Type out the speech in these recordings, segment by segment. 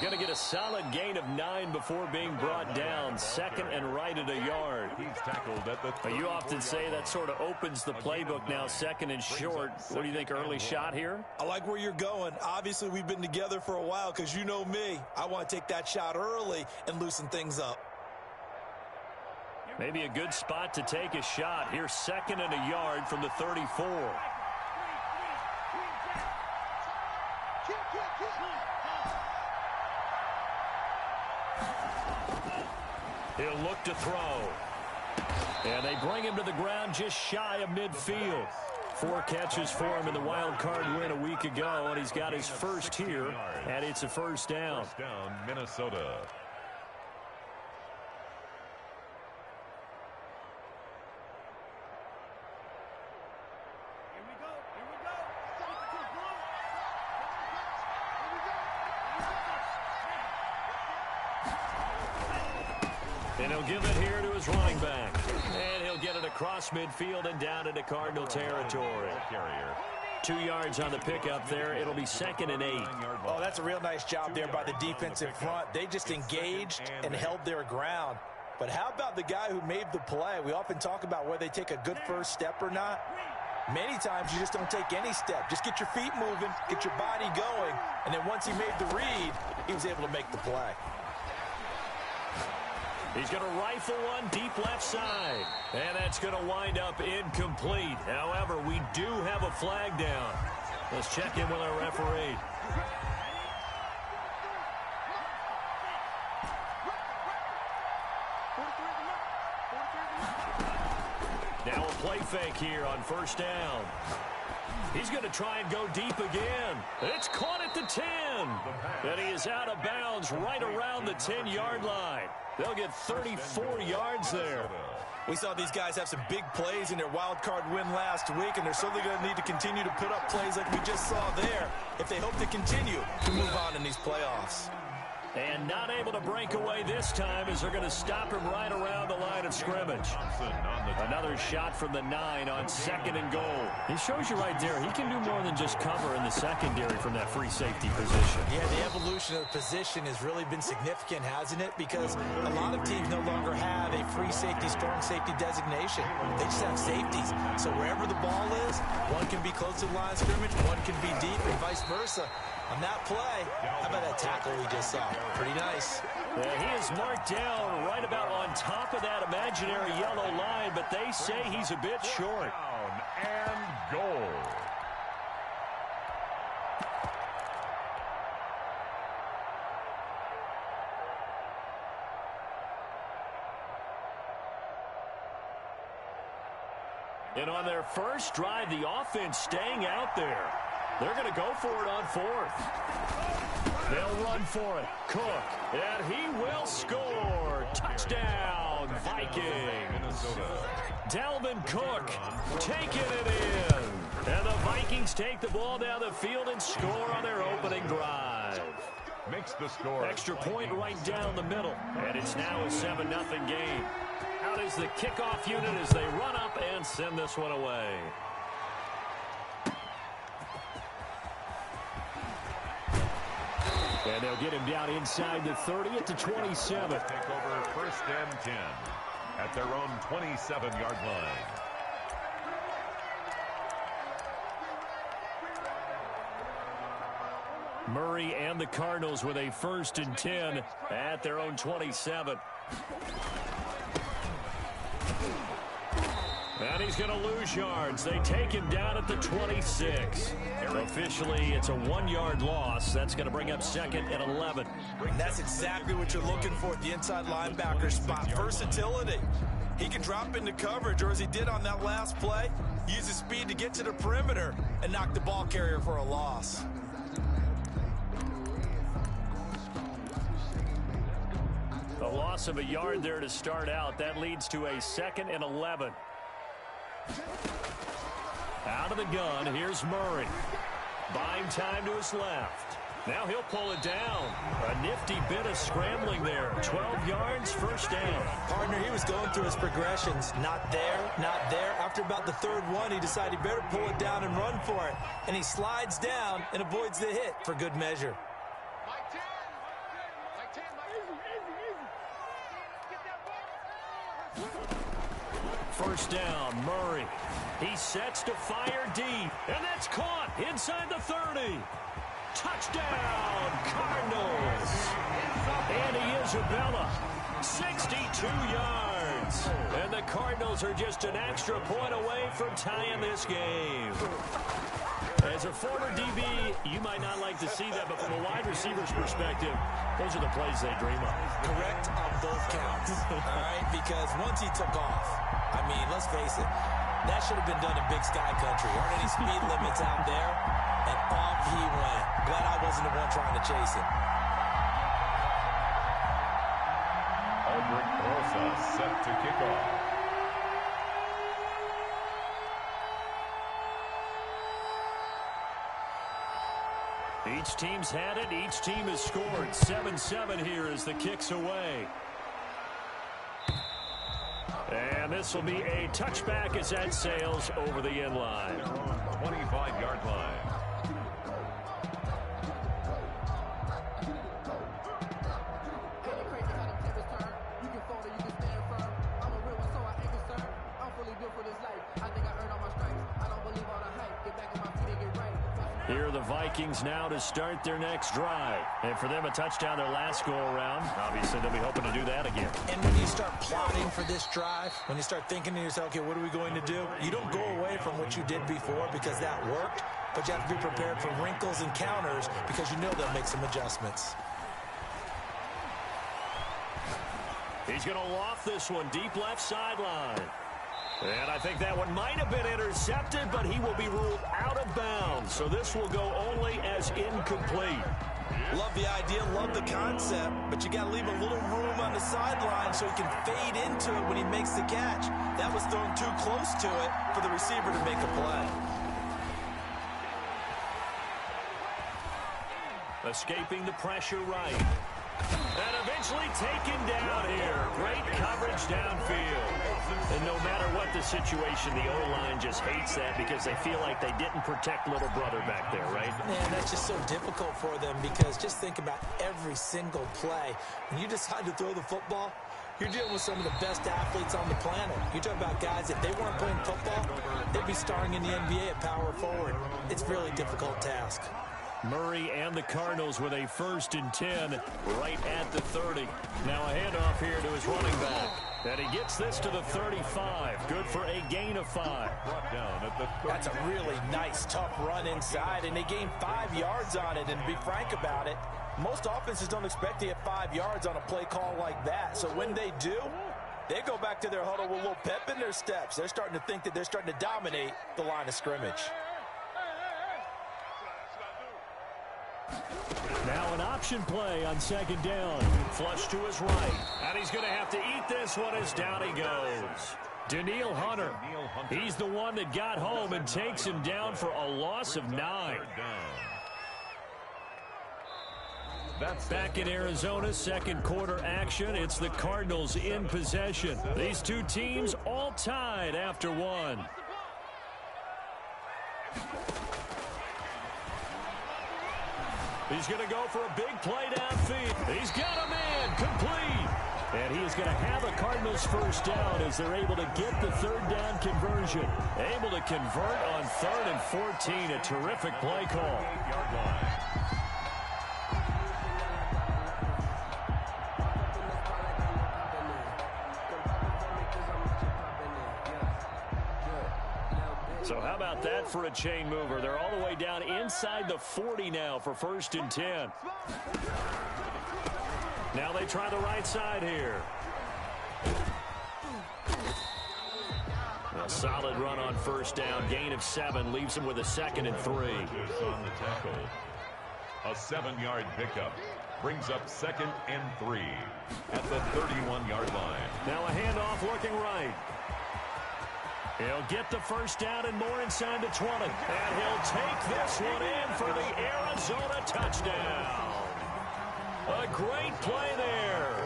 going to get a solid gain of 9 before being brought down. Second and right at a yard. He's tackled at the you often say that sort of opens the playbook now, second and short. What do you think, early shot here? I like where you're going. Obviously, we've been together for a while because you know me. I want to take that shot early and loosen things up. Maybe a good spot to take a shot. Here's second and a yard from the 34. He'll look to throw. And they bring him to the ground just shy of midfield. 4 catches for him in the wild card win a week ago, and he's got his first here, and it's a first down. First down, Minnesota. And he'll give it here to his running back. And he'll get it across midfield and down into Cardinal territory. 2 yards on the pickup there. It'll be second and 8. Oh, that's a real nice job there by the defensive front. They just engaged and held their ground. But how about the guy who made the play? We often talk about whether they take a good first step or not. Many times you just don't take any step. Just get your feet moving, get your body going, and then once he made the read, he was able to make the play. He's going to rifle one deep left side. And that's going to wind up incomplete. However, we do have a flag down. Let's check in with our referee. Now a play fake here on first down. He's going to try and go deep again. It's caught at the 10. And he is out of bounds right around the 10-yard line. They'll get 34 yards there. We saw these guys have some big plays in their wild card win last week, and they're certainly going to need to continue to put up plays like we just saw there if they hope to continue to move on in these playoffs. And not able to break away this time as they're going to stop him right around the line of scrimmage. Another shot from the 9 on second and goal. He shows you right there, he can do more than just cover in the secondary from that free safety position. Yeah, the evolution of the position has really been significant, hasn't it? Because a lot of teams no longer have a free safety, strong safety designation. They just have safeties. So wherever the ball is, one can be close to the line of scrimmage, one can be deep, and vice versa. On that play, how about that tackle we just saw? Pretty nice. Yeah, he is marked down right about on top of that imaginary yellow line, but they say he's a bit short. Down and goal. And on their first drive, the offense staying out there. They're going to go for it on 4th. They'll run for it. Cook. And he will score. Touchdown, Vikings. Dalvin Cook taking it in. And the Vikings take the ball down the field and score on their opening drive. Makes the score. Extra point right down the middle. And it's now a 7-0 game. Out is the kickoff unit as they run up and send this one away. And they'll get him down inside the 30 at the 27. Take over first and 10 at their own 27-yard line. Murray and the Cardinals with a 1st and 10 at their own 27. And he's going to lose yards. They take him down at the 26. Officially, it's a 1-yard loss. That's going to bring up second and 11. And that's exactly what you're looking for at the inside linebacker spot. Versatility. He can drop into coverage, or as he did on that last play, use his speed to get to the perimeter and knock the ball carrier for a loss. A loss of a yard there to start out. That leads to a 2nd and 11. Out of the gun, here's Murray. Buying time to his left. Now he'll pull it down. A nifty bit of scrambling there. 12 yards, first down. Partner, he was going through his progressions. Not there, not there. After about the 3rd one, he decided he better pull it down and run for it. And he slides down and avoids the hit for good measure. first down. Murray. He sets to fire deep. And that's caught inside the 30. Touchdown, Cardinals. Andy Isabella, 62 yards. And the Cardinals are just an extra point away from tying this game. As a former DB, you might not like to see that, but from a wide receiver's perspective, those are the plays they dream of. Correct on both counts, all right? Because once he took off, I mean, let's face it, that should have been done in Big Sky Country. Aren't any speed limits out there? And off he went. Glad I wasn't the one trying to chase him. Albert Rosa set to kick off. Each team's had it. Each team has scored. 7-7 here as the kick's away. And this will be a touchback as that sails over the end line. 25-yard line. Here are the Vikings now to start their next drive. And for them, a touchdown their last go-around. Obviously, they'll be hoping to do that again. And when you start plotting for this drive, when you start thinking to yourself, okay, what are we going to do? You don't go away from what you did before because that worked, but you have to be prepared for wrinkles and counters because you know they'll make some adjustments. He's going to loft this one deep left sideline. And I think that one might have been intercepted, but he will be ruled out of bounds. So this will go only as incomplete. Love the idea, love the concept, but you got to leave a little room on the sideline so he can fade into it when he makes the catch. That was thrown too close to it for the receiver to make a play. Escaping the pressure right. And eventually taken down here. Great coverage downfield. And no matter what the situation, the O-line just hates that because they feel like they didn't protect little brother back there, right? Man, that's just so difficult for them because just think about every single play. When you decide to throw the football, you're dealing with some of the best athletes on the planet. You talk about guys, if they weren't playing football, they'd be starring in the NBA at power forward. It's a really difficult task. Murray and the Cardinals with a 1st and 10 right at the 30. Now a handoff here to his running back. And he gets this to the 35. Good for a gain of 5. Brought down at the 30. That's a really nice, tough run inside, and they gained 5 yards on it. And to be frank about it, most offenses don't expect to get 5 yards on a play call like that. So when they do, they go back to their huddle with a little pep in their steps. They're starting to think that they're starting to dominate the line of scrimmage. Now an option play on 2nd down. Flush to his right. And he's going to have to eat this one as down he goes. Daniil Hunter. He's the one that got home and takes him down for a loss of 9. Back in Arizona, 2nd quarter action. It's the Cardinals in possession. These two teams all tied after 1. He's going to go for a big play downfield. He's got a man complete. And he is going to have a Cardinals 1st down as they're able to get the 3rd down conversion. Able to convert on 3rd and 14. A terrific play call. So how about that for a chain mover? They're all the way down inside the 40 now for 1st and 10. Now they try the right side here. A solid run on 1st down. Gain of 7 leaves them with a 2nd and 3. On the tackle. A 7-yard pickup brings up 2nd and 3 at the 31-yard line. Now a handoff looking right. He'll get the 1st down and more inside the 20. And he'll take this one in for the Arizona touchdown. A great play there.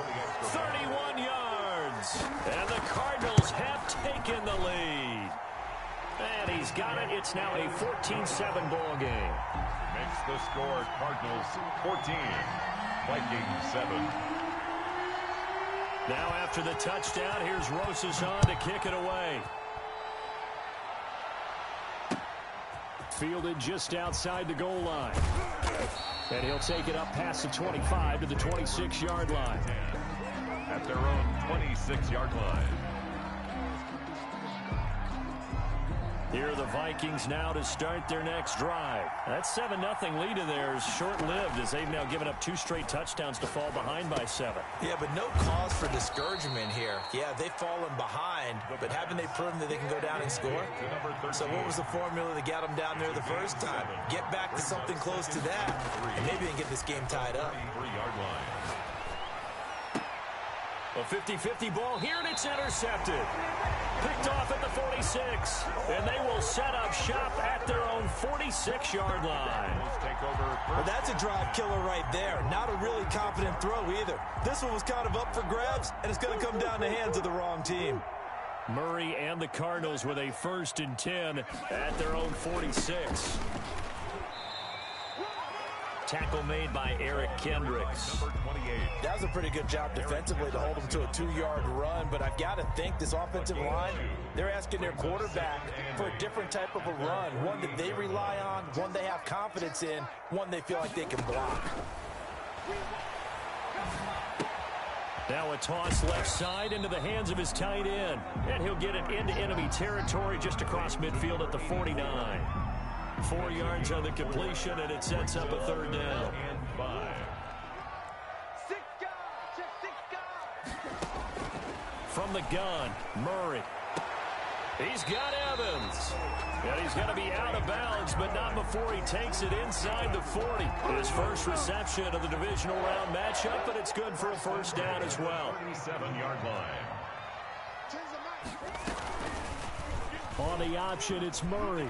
31 yards. And the Cardinals have taken the lead. And he's got it. It's now a 14-7 ball game. Makes the score Cardinals 14, Vikings 7. Now after the touchdown, here's Rosas on to kick it away. Fielded just outside the goal line. And he'll take it up past the 25 to the 26-yard line. At their own 26-yard line. Here are the Vikings now to start their next drive. That 7-0 lead of theirs short-lived as they've now given up 2 straight touchdowns to fall behind by 7. Yeah, but no cause for discouragement here. Yeah, they've fallen behind, but haven't they proven that they can go down and score? So what was the formula that got them down there the first time? Get back to something close to that, and maybe they can get this game tied up. 3-yard line. A 50-50 ball here, and it's intercepted. Picked off at the 46, and they will set up shop at their own 46-yard line. Well, that's a drive killer right there. Not a really confident throw either. This one was kind of up for grabs, and it's going to come down the hands of the wrong team. Murray and the Cardinals with a 1st and 10 at their own 46. Tackle made by Eric Kendricks. Number 28. That was a pretty good job defensively to hold him to a 2-yard run, but I've got to think this offensive line, they're asking their quarterback for a different type of a run, one that they rely on, one they have confidence in, one they feel like they can block. Now a toss left side into the hands of his tight end, and he'll get it into enemy territory just across midfield at the 49. 4 yards on the completion, and it sets up a 3rd down. And 5. From the gun, Murray. He's got Evans. And he's going to be out of bounds, but not before he takes it inside the 40. His first reception of the divisional round matchup, but it's good for a 1st down as well. 37-yard line. On the option, it's Murray.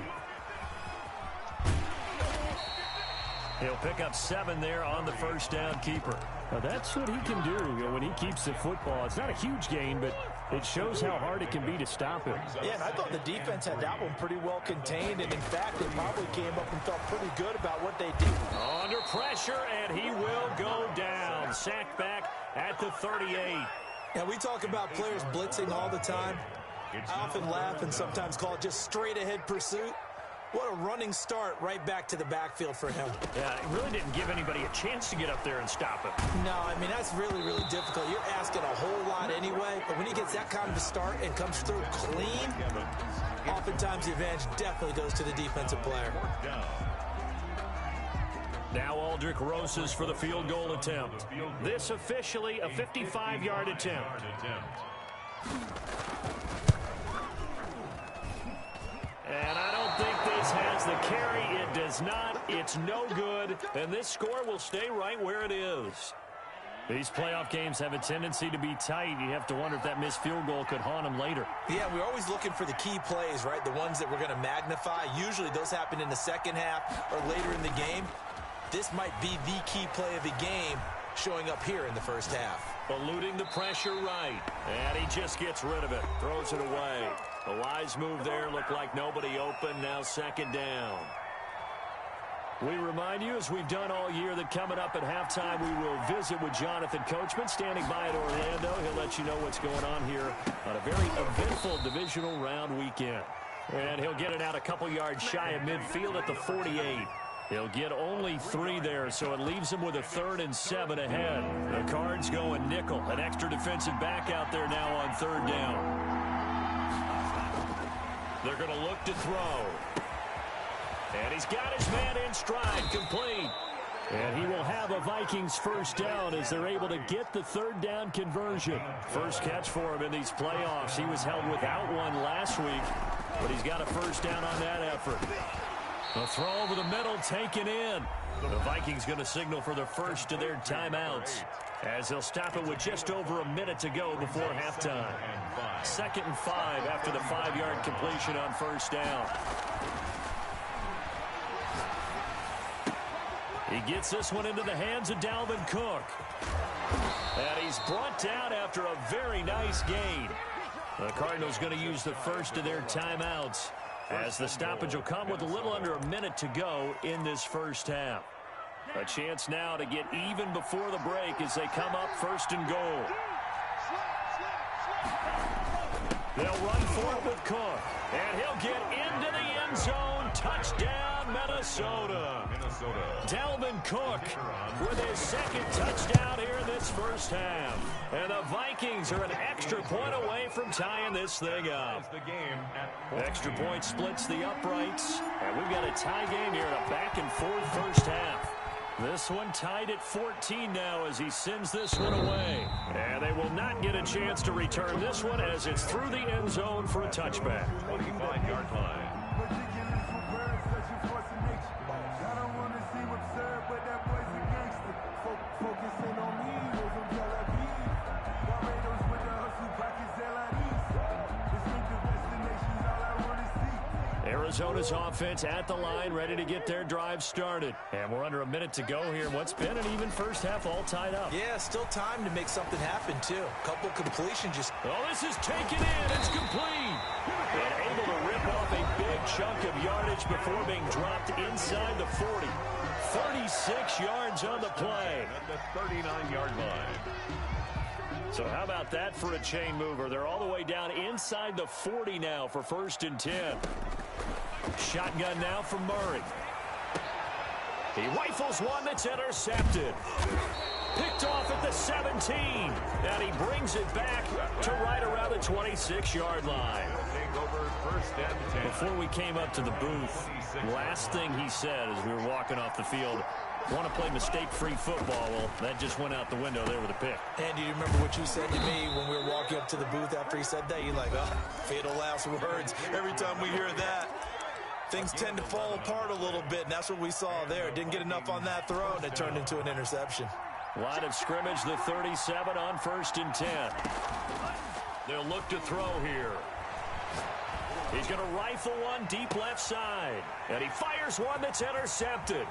He'll pick up 7 there on the 1st down keeper. Now that's what he can do when he keeps the football. It's not a huge gain, but it shows how hard it can be to stop him. Yeah, and I thought the defense had that one pretty well contained, and in fact, they probably came up and felt pretty good about what they did. Under pressure, and he will go down. Sacked back at the 38. Now, we talk about players blitzing all the time. I often laugh and sometimes call it just straight-ahead pursuit. What a running start right back to the backfield for him. Yeah, it really didn't give anybody a chance to get up there and stop him. No, I mean, that's really, really difficult. You're asking a whole lot anyway, but when he gets that kind of a start and comes through clean, oftentimes the advantage definitely goes to the defensive player. Now Aldrich Rosas for the field goal attempt. This officially a 55-yard attempt. And I don't think this has the carry. It does not. It's no good. And this score will stay right where it is. These playoff games have a tendency to be tight. You have to wonder if that missed field goal could haunt them later. Yeah, we're always looking for the key plays, right? The ones that we're going to magnify. Usually those happen in the second half or later in the game. This might be the key play of the game showing up here in the first half. Eluding the pressure right. And he just gets rid of it. Throws it away. A wise move there. Looked like nobody open. Now 2nd down. We remind you, as we've done all year, that coming up at halftime, we will visit with Jonathan Coachman, standing by at Orlando. He'll let you know what's going on here on a very eventful divisional round weekend. And he'll get it out a couple yards shy of midfield at the 48. He'll get only 3 there, so it leaves him with a 3rd and 7 ahead. The Cards going nickel. An extra defensive back out there now on 3rd down. They're going to look to throw. And he's got his man in stride, complete. And he will have a Vikings 1st down as they're able to get the 3rd down conversion. First catch for him in these playoffs. He was held without one last week, but he's got a 1st down on that effort. The throw over the middle taken in. The Vikings going to signal for the first of their timeouts as they'll stop it with just over a minute to go before halftime. 2nd and 5 after the 5-yard completion on 1st down. He gets this one into the hands of Dalvin Cook. And he's brought down after a very nice gain. The Cardinals going to use the first of their timeouts as the stoppage will come with a little under a minute to go in this first half. A chance now to get even before the break as they come up 1st and goal. They'll run for it with Cook. And he'll get into the end zone. Touchdown, Minnesota. Dalvin Cook with his second touchdown here in this first half. And the Vikings are an extra point away from tying this thing up. Extra point splits the uprights. And we've got a tie game here in a back-and-forth first half. This one tied at 14 now as he sends this one away. And they will not get a chance to return this one as it's through the end zone for a touchback. 25-yard line. Arizona's offense at the line, ready to get their drive started. And we're under a minute to go here. What's been an even first half all tied up. Yeah, still time to make something happen, too. Couple completions just... Oh, this is taken in. It's complete. And able to rip off a big chunk of yardage before being dropped inside the 40. 36 yards on the play. At the 39-yard line. So how about that for a chain mover? They're all the way down inside the 40 now for 1st and 10. Shotgun now from Murray. He rifles one that's intercepted. Picked off at the 17. And he brings it back to right around the 26-yard line. Before we came up to the booth, last thing he said as we were walking off the field, want to play mistake-free football. Well, that just went out the window there with a pick. And do you remember what you said to me when we were walking up to the booth after he said that? You're like, oh, fatal last words. Every time we hear that, things tend to fall apart a little bit, and that's what we saw there. Didn't get enough on that throw, and it turned into an interception. Line of scrimmage, the 37 on 1st and 10. They'll look to throw here. He's going to rifle one deep left side. And he fires one that's intercepted.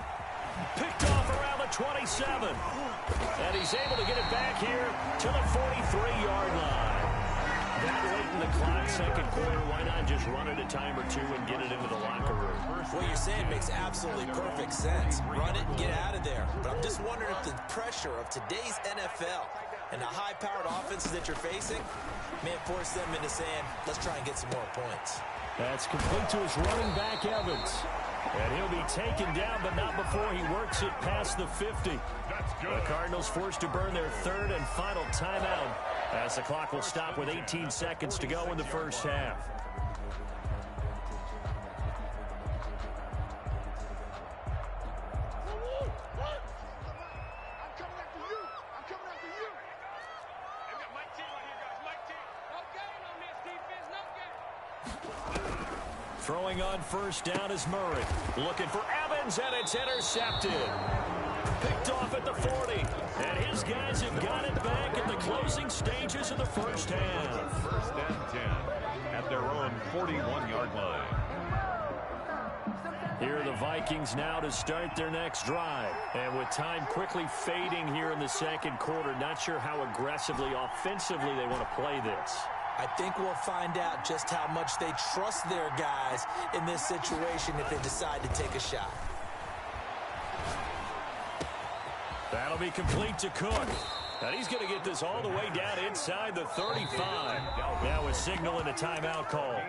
Picked off around the 27. And he's able to get it back here to the 43-yard line. That late in the clock, second quarter, why not just run it a time or two and get it into the locker room? What you're saying makes absolutely perfect sense. Run it and get out of there. But I'm just wondering if the pressure of today's NFL and the high-powered offenses that you're facing may force them into saying, let's try and get some more points. That's complete to his running back, Evans. And he'll be taken down, but not before he works it past the 50. The Cardinals forced to burn their third and final timeout as the clock will stop with 18 seconds to go in the first half. Throwing on first down is Murray. Looking for Evans, and it's intercepted. Picked off at the 40. And his guys have got it back at the closing stages of the first half. 1st and 10 at their own 41-yard line. Here are the Vikings now to start their next drive. And with time quickly fading here in the second quarter, not sure how aggressively, offensively they want to play this. I think we'll find out just how much they trust their guys in this situation if they decide to take a shot. That'll be complete to Cook. And he's going to get this all the way down inside the 35. Now a signal and a timeout call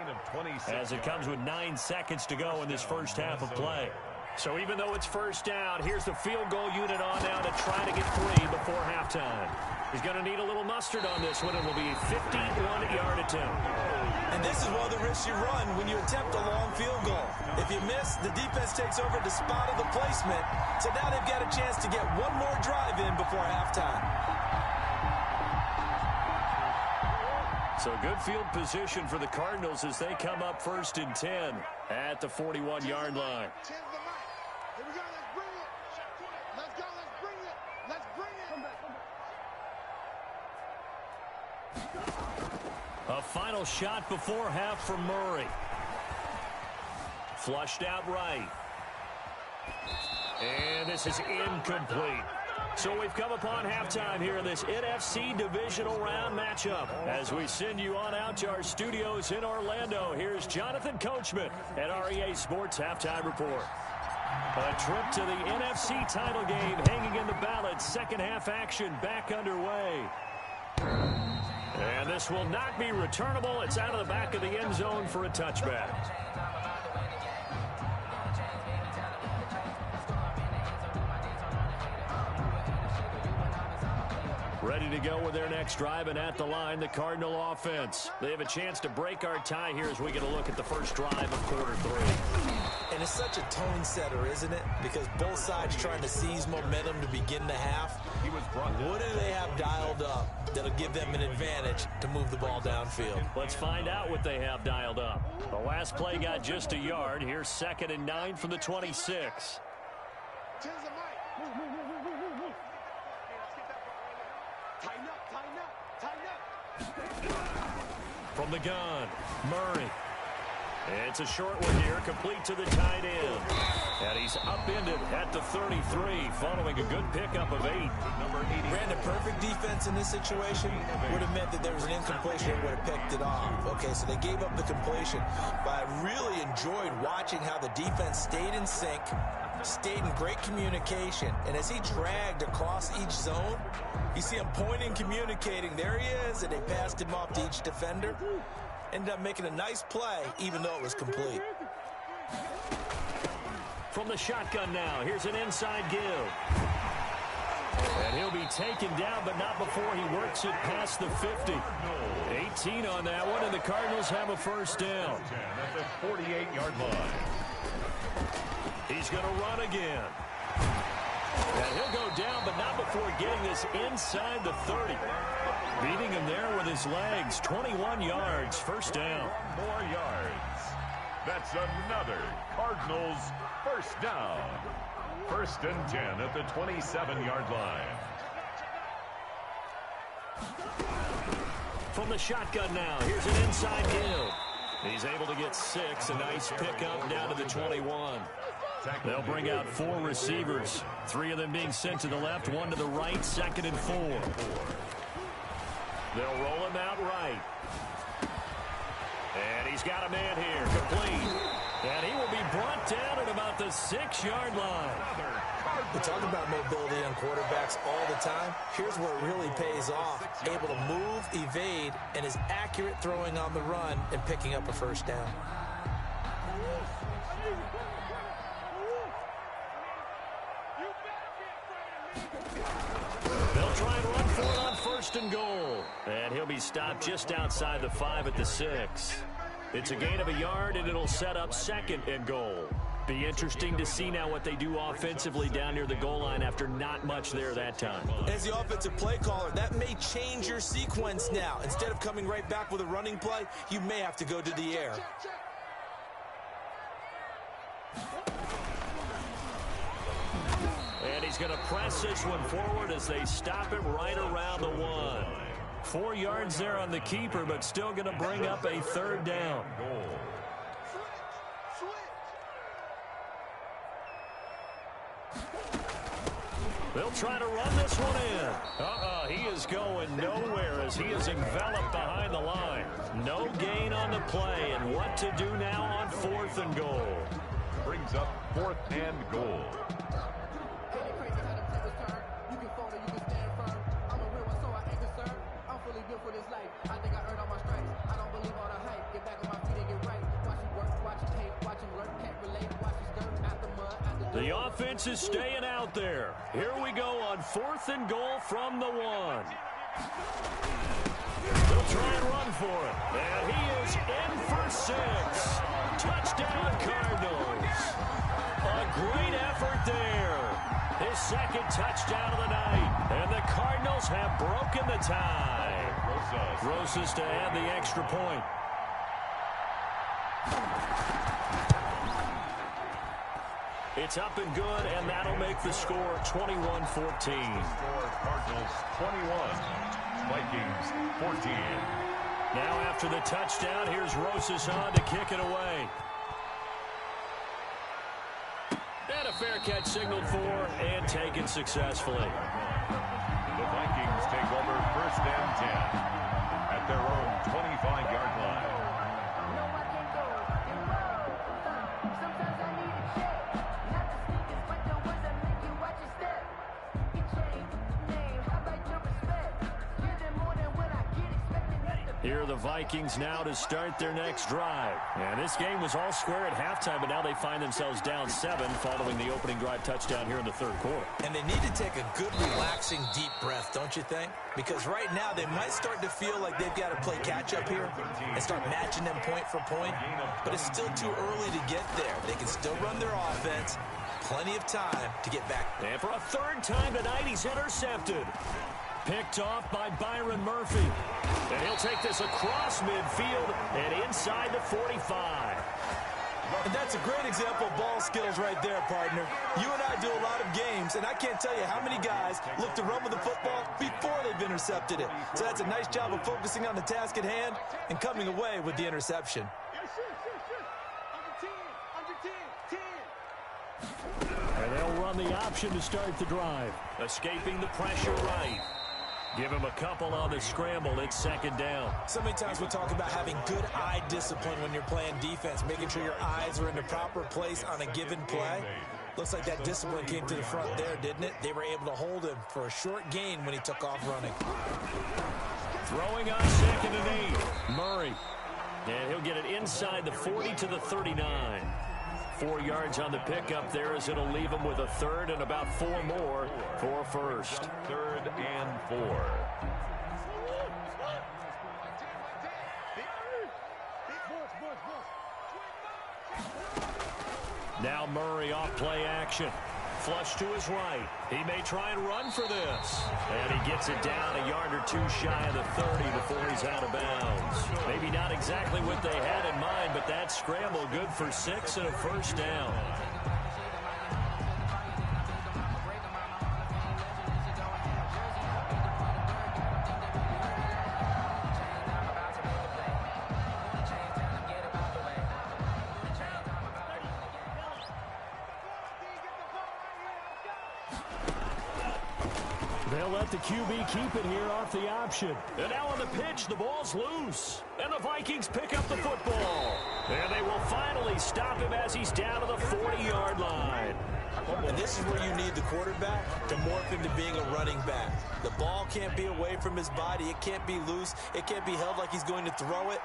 as it comes with 9 seconds to go in this first half of play. So even though it's first down, here's the field goal unit on now to try to get 3 before halftime. He's going to need a little mustard on this one. It will be a 51-yard attempt. And this is one of the risks you run when you attempt a long field goal. If you miss, the defense takes over the spot of the placement. So now they've got a chance to get one more drive in before halftime. So good field position for the Cardinals as they come up 1st and 10 at the 41-yard line. Here we go, let's bring it. Let's go, let's bring it. Let's bring it. Come back. A final shot before half from Murray. Flushed out right. And this is incomplete. So we've come upon halftime here in this NFC divisional round matchup. As we send you on out to our studios in Orlando, here's Jonathan Coachman at REA Sports Halftime Report. A trip to the NFC title game hanging in the balance. Second half action back underway. And this will not be returnable. It's out of the back of the end zone for a touchback. Ready to go with their next drive, and at the line, the Cardinal offense. They have a chance to break our tie here as we get a look at the first drive of quarter 3. And it's such a tone setter, isn't it? Because both sides trying to seize momentum to begin the half. What do they have dialed up that'll give them an advantage to move the ball downfield? Let's find out what they have dialed up. The last play got just a yard. Here's 2nd and 9 from the 26. From the gun, Murray. It's a short one here, complete to the tight end. And he's upended at the 33, following a good pickup of 8. Brandon, perfect defense in this situation would have meant that there was an incompletion and would have picked it off. Okay, so they gave up the completion. But I really enjoyed watching how the defense stayed in sync, stayed in great communication. And as he dragged across each zone, you see him pointing, communicating. There he is, and they passed him off to each defender. Ended up making a nice play, even though it was complete. From the shotgun now, here's an inside give. And he'll be taken down, but not before he works it past the 50. 18 on that one, and the Cardinals have a first down. At the 48-yard line. He's going to run again. And he'll go down, but not before getting this inside the 30. Beating him there with his legs. 21 yards, first down. 1 more yards. That's another Cardinals first down. 1st and 10 at the 27-yard line. From the shotgun now, here's an inside give. He's able to get 6, a nice pickup down to the 21. They'll bring out 4 receivers, 3 of them being sent to the left, 1 to the right, 2nd and 4. They'll roll him out right. And he's got a man here, complete. And he will be brought down at about the 6-yard line. We talk about mobility on quarterbacks all the time. Here's where it really pays off. Able to move, evade, and is accurate throwing on the run and picking up a first down. They'll try and run for it on 1st and goal. And he'll be stopped just outside the 5 at the 6. It's a gain of a yard, and it'll set up 2nd and goal. Be interesting to see now what they do offensively down near the goal line after not much there that time. As the offensive play caller, that may change your sequence now. Instead of coming right back with a running play, you may have to go to the air. And he's going to press this one forward as they stop him right around the 1. 4 yards there on the keeper, but still going to bring up a 3rd down. They'll try to run this one in. He is going nowhere as he is enveloped behind the line. No gain on the play, and what to do now on 4th and goal. Brings up 4th and goal. The offense is staying out there. Here we go on 4th and goal from the 1. They'll try and run for it. And he is in for 6. Touchdown, Cardinals. A great effort there. His 2nd touchdown of the night. And the Cardinals have broken the tie. Rosas to add the extra point. It's up and good, and that'll make the score 21-14. Cardinals 21, Vikings 14. Now after the touchdown, here's Rosas on to kick it away. And a fair catch signaled for and taken successfully. The Vikings take over 1st and 10 at their own 25-yard line. Here are the Vikings now to start their next drive. And this game was all square at halftime, but now they find themselves down 7 following the opening drive touchdown here in the third quarter. And they need to take a good, relaxing, deep breath, don't you think? Because right now they might start to feel like they've got to play catch-up here and start matching them point for point. But it's still too early to get there. They can still run their offense. Plenty of time to get back. And for a third time tonight, he's intercepted. Picked off by Byron Murphy. And he'll take this across midfield and inside the 45. And that's a great example of ball skills right there, partner. You and I do a lot of games, and I can't tell you how many guys look to run with the football before they've intercepted it. So that's a nice job of focusing on the task at hand and coming away with the interception. And they'll run the option to start the drive. Escaping the pressure right. Give him a couple on the scramble. It's second down. So many times we talk about having good eye discipline when you're playing defense, making sure your eyes are in the proper place on a given play. Looks like that discipline came to the front there, didn't it? They were able to hold him for a short gain when he took off running. Throwing on 2nd and 8. Murray. And he'll get it inside the 40 to the 39. 4 yards on the pickup there as it'll leave him with a third and about 4 more for first. 3rd and 4. Now Murray off play action. Flush to his right. He may try and run for this. And he gets it down a yard or 2 shy of the 30 before he's out of bounds. Maybe not exactly what they had in mind, but that scramble good for 6 and a first down. They'll let the QB keep it here off the option. And now on the pitch, the ball's loose. And the Vikings pick up the football. And they will finally stop him as he's down to the 40-yard line. And this is where you need the quarterback to morph into being a running back. The ball can't be away from his body. It can't be loose. It can't be held like he's going to throw it.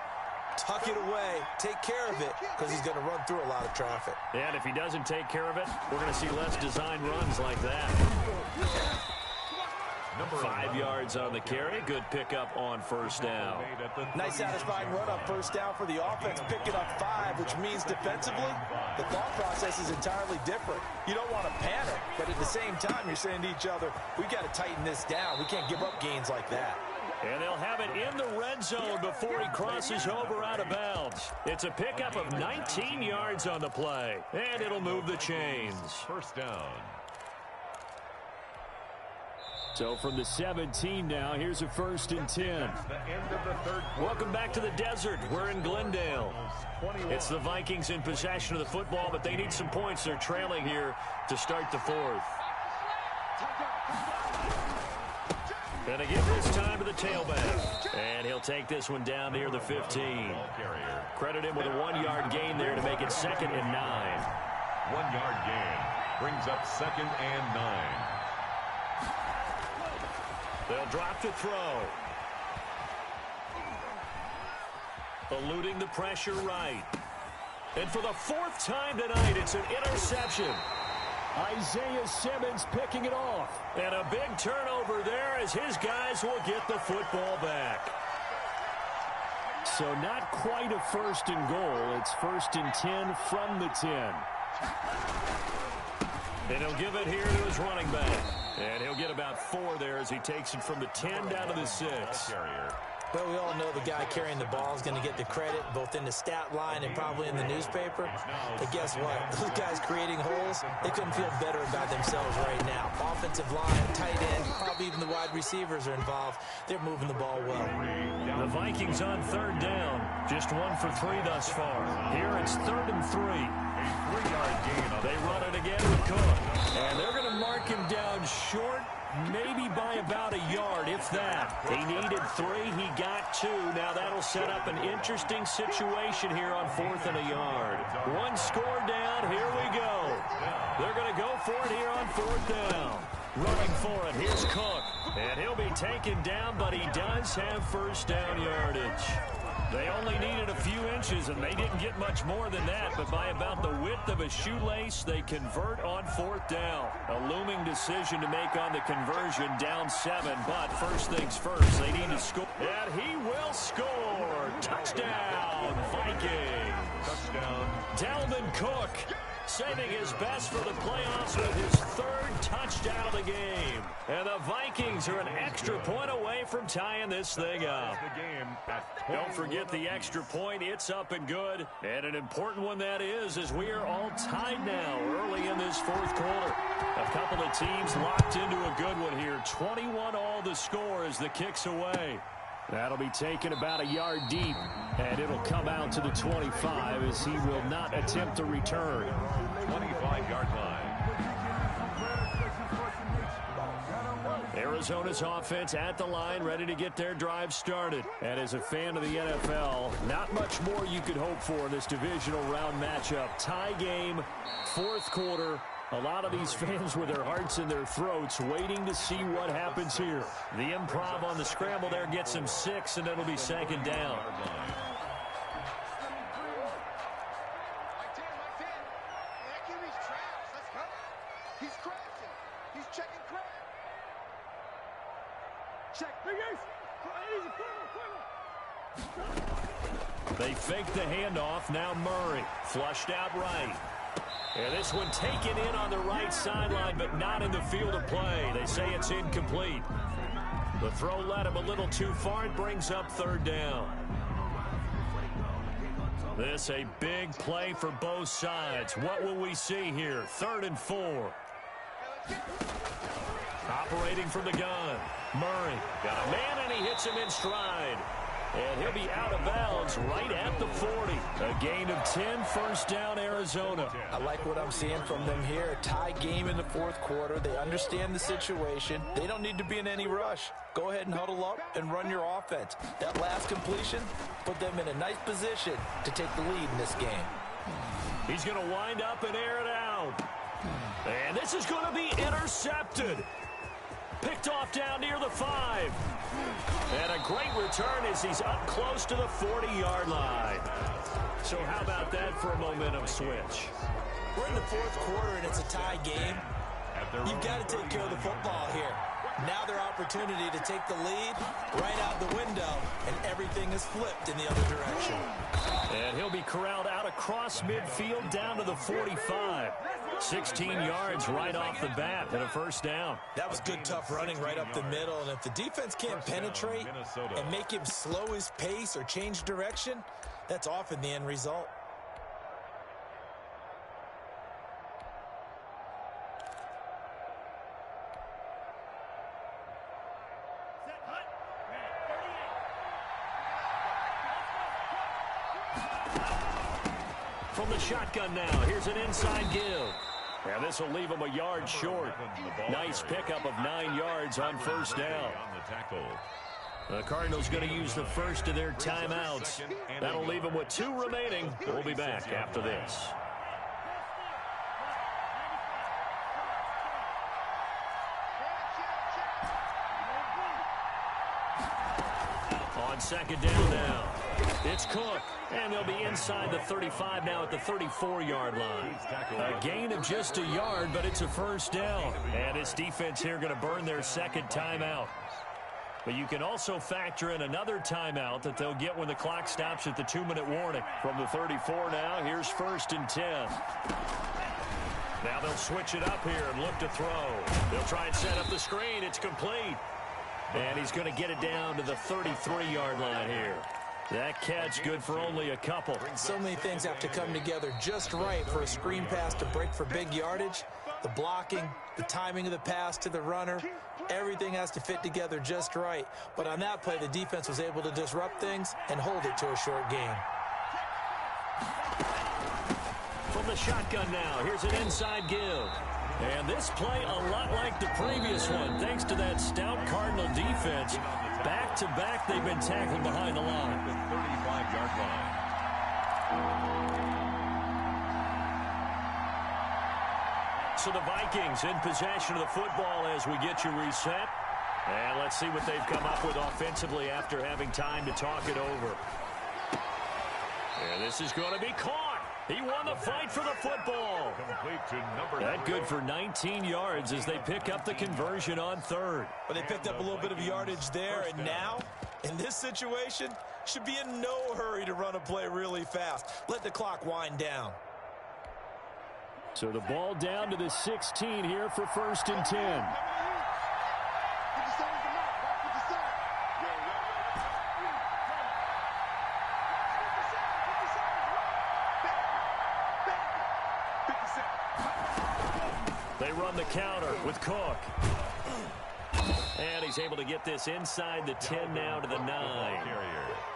Tuck it away. Take care of it because he's going to run through a lot of traffic. And if he doesn't take care of it, we're going to see less design runs like that. 5 yards on the carry. Good pickup on first down. Nice satisfying run on first down for the offense. Picking up 5, which means defensively, the thought process is entirely different. You don't want to panic, but at the same time, you're saying to each other, we've got to tighten this down. We can't give up gains like that. And they'll have it in the red zone before he crosses over out of bounds. It's a pickup of 19 yards on the play, and it'll move the chains. First down. So from the 17 now, here's a 1st and 10. Welcome back to the desert. We're in Glendale. It's the Vikings in possession of the football, but they need some points. They're trailing here to start the 4th. Gonna give this time to the tailback. And he'll take this one down near the 15. Credit him with a 1-yard gain there to make it 2nd and 9. 1-yard gain brings up 2nd and 9. They'll drop to throw. Eluding the pressure right. And for the 4th time tonight, it's an interception. Isaiah Simmons picking it off. And a big turnover there as his guys will get the football back. So not quite a 1st and goal. It's 1st and 10 from the 10. And he'll give it here to his running back. And he'll get about 4 there as he takes it from the 10 down to the 6. But we all know the guy carrying the ball is going to get the credit both in the stat line and probably in the newspaper. But guess what? Those guys creating holes, they couldn't feel better about themselves right now. Offensive line, tight end, probably even the wide receivers are involved. They're moving the ball well. The Vikings on 3rd down. Just 1 for 3 thus far. Here it's 3rd and 3. A 3-yard gain. They run it again with Cook. And they're going to mark him down short, maybe by about a yard, if that. He needed 3. He got 2. Now that'll set up an interesting situation here on 4th and a yard. 1 score down. Here we go. They're going to go for it here on 4th down. Running for it. Here's Cook. And he'll be taken down, but he does have first down yardage. They only needed a few inches, and they didn't get much more than that. But by about the width of a shoelace, they convert on fourth down. A looming decision to make on the conversion, down 7. But first things first, they need to score. And he will score. Touchdown, Vikings. Touchdown. Dalvin Cook saving his best for the playoffs with his third touchdown of the game. And the Vikings are an extra point away from tying this thing up. Don't forget the extra point. It's up and good. And an important one that is, as we are all tied now early in this fourth quarter. A couple of teams locked into a good one here. 21 all the score as the kick's away. That'll be taken about a yard deep, and it'll come out to the 25 as he will not attempt to return. 25-yard line. Arizona's offense at the line, ready to get their drive started. And as a fan of the NFL, not much more you could hope for in this divisional round matchup. Tie game, fourth quarter. A lot of these fans with their hearts in their throats waiting to see what happens here. The improv on the scramble there gets him 6, and it'll be second down. He's crashing. He's checking crack. Check. They fake the handoff. Now Murray flushed out right. And this one taken in on the right sideline, but not in the field of play. They say it's incomplete. The throw led him a little too far. It brings up third down. This a big play for both sides. What will we see here? 3rd and 4. Operating from the gun. Murray got a man, and he hits him in stride. And he'll be out of bounds right at the 40. A gain of 10, first down, Arizona. I like what I'm seeing from them here. A tie game in the fourth quarter. They understand the situation. They don't need to be in any rush. Go ahead and huddle up and run your offense. That last completion put them in a nice position to take the lead in this game. He's going to wind up and air it out. And this is going to be intercepted. Picked off down near the 5. And a great return as he's up close to the 40-yard line. So how about that for a momentum switch? We're in the fourth quarter, and it's a tie game. You've got to take care of the football here. Now their opportunity to take the lead right out the window, and everything is flipped in the other direction. And he'll be corralled out across midfield down to the 45. 16 yards right off the bat and a first down. That was good, tough running right up the middle. And if the defense can't penetrate and make him slow his pace or change direction, that's often the end result. From the shotgun now, here's an inside give. And this will leave him a yard short. Nice pickup of 9 yards on first down. The Cardinals going to use the first of their timeouts. That'll leave them with 2 remaining. We'll be back after this. On second down now, it's Cook. And they'll be inside the 35 now at the 34-yard line. A gain of just a yard, but it's a first down. And its defense here going to burn their second timeout. But you can also factor in another timeout that they'll get when the clock stops at the 2-minute warning. From the 34 now, here's 1st and 10. Now they'll switch it up here and look to throw. They'll try and set up the screen. It's complete. And he's going to get it down to the 33-yard line here. That catch good for only a couple. So many things have to come together just right for a screen pass to break for big yardage. The blocking, the timing of the pass to the runner, everything has to fit together just right. But on that play, the defense was able to disrupt things and hold it to a short gain. From the shotgun now, here's an inside give. And this play a lot like the previous one, thanks to that stout Cardinal defense. Back-to-back, they've been tackled behind the line. The 35-yard line. So the Vikings in possession of the football as we get you reset. And let's see what they've come up with offensively after having time to talk it over. And this is going to be caught. He won the fight for the football. Complete to number That good for 19 yards as they pick up the conversion on third. But they picked up a little bit of yardage there, and now, in this situation, should be in no hurry to run a play really fast. Let the clock wind down. So the ball down to the 16 here for 1st and 10. They run the counter with Cook. And he's able to get this inside the 10 now to the 9.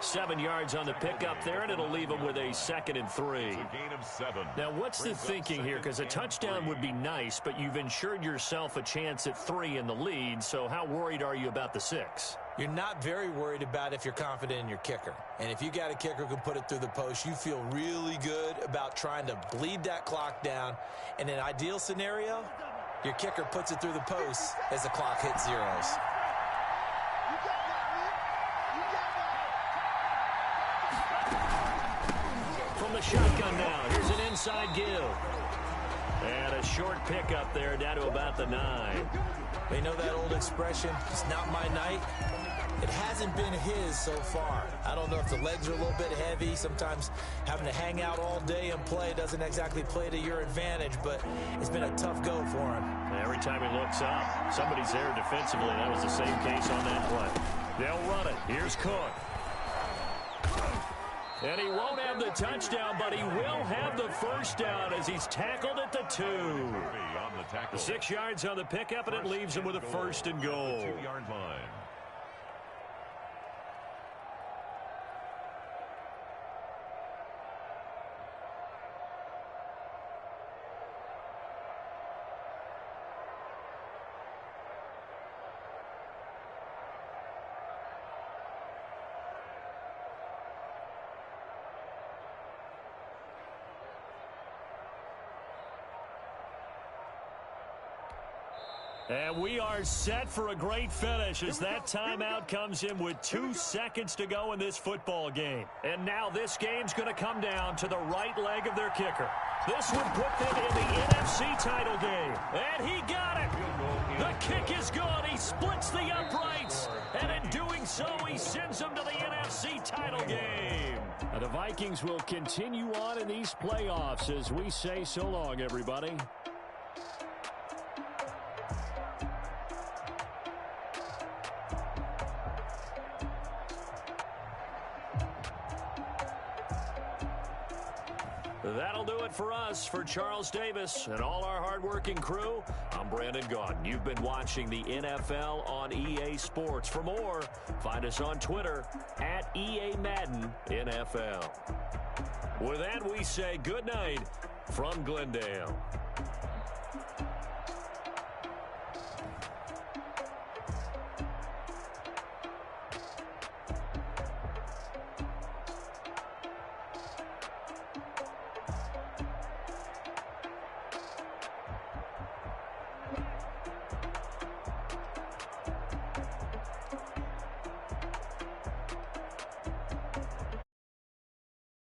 7 yards on the pickup there, and it'll leave him with a 2nd and 3. Gain of 7. Now, what's the thinking here? Because a touchdown would be nice, but you've ensured yourself a chance at 3 in the lead, so how worried are you about the 6? You're not very worried about if you're confident in your kicker. And if you got a kicker who can put it through the post, you feel really good about trying to bleed that clock down. In an ideal scenario, your kicker puts it through the post as the clock hits zeros. From the shotgun now, here's an inside give. And a short pickup there down to about the 9. They know that old expression, it's not my night. It hasn't been his so far. I don't know if the legs are a little bit heavy. Sometimes having to hang out all day and play doesn't exactly play to your advantage, but it's been a tough go for him. Every time he looks up, somebody's there defensively. That was the same case on that play. They'll run it. Here's Cook. And he won't have the touchdown, but he will have the first down as he's tackled at the 2. 6 yards on the pickup, and it leaves him with a 1st and goal. 2-yard line. And we are set for a great finish as that timeout comes in with 2 seconds to go in this football game. And now this game's going to come down to the right leg of their kicker. This would put them in the NFC title game. And he got it. The kick is good. He splits the uprights. And in doing so, he sends them to the NFC title game. Now, the Vikings will continue on in these playoffs as we say so long, everybody. That'll do it for us. For Charles Davis and all our hardworking crew, I'm Brandon Gaudin. You've been watching the NFL on EA Sports. For more, find us on Twitter at EA Madden NFL. With that, we say good night from Glendale.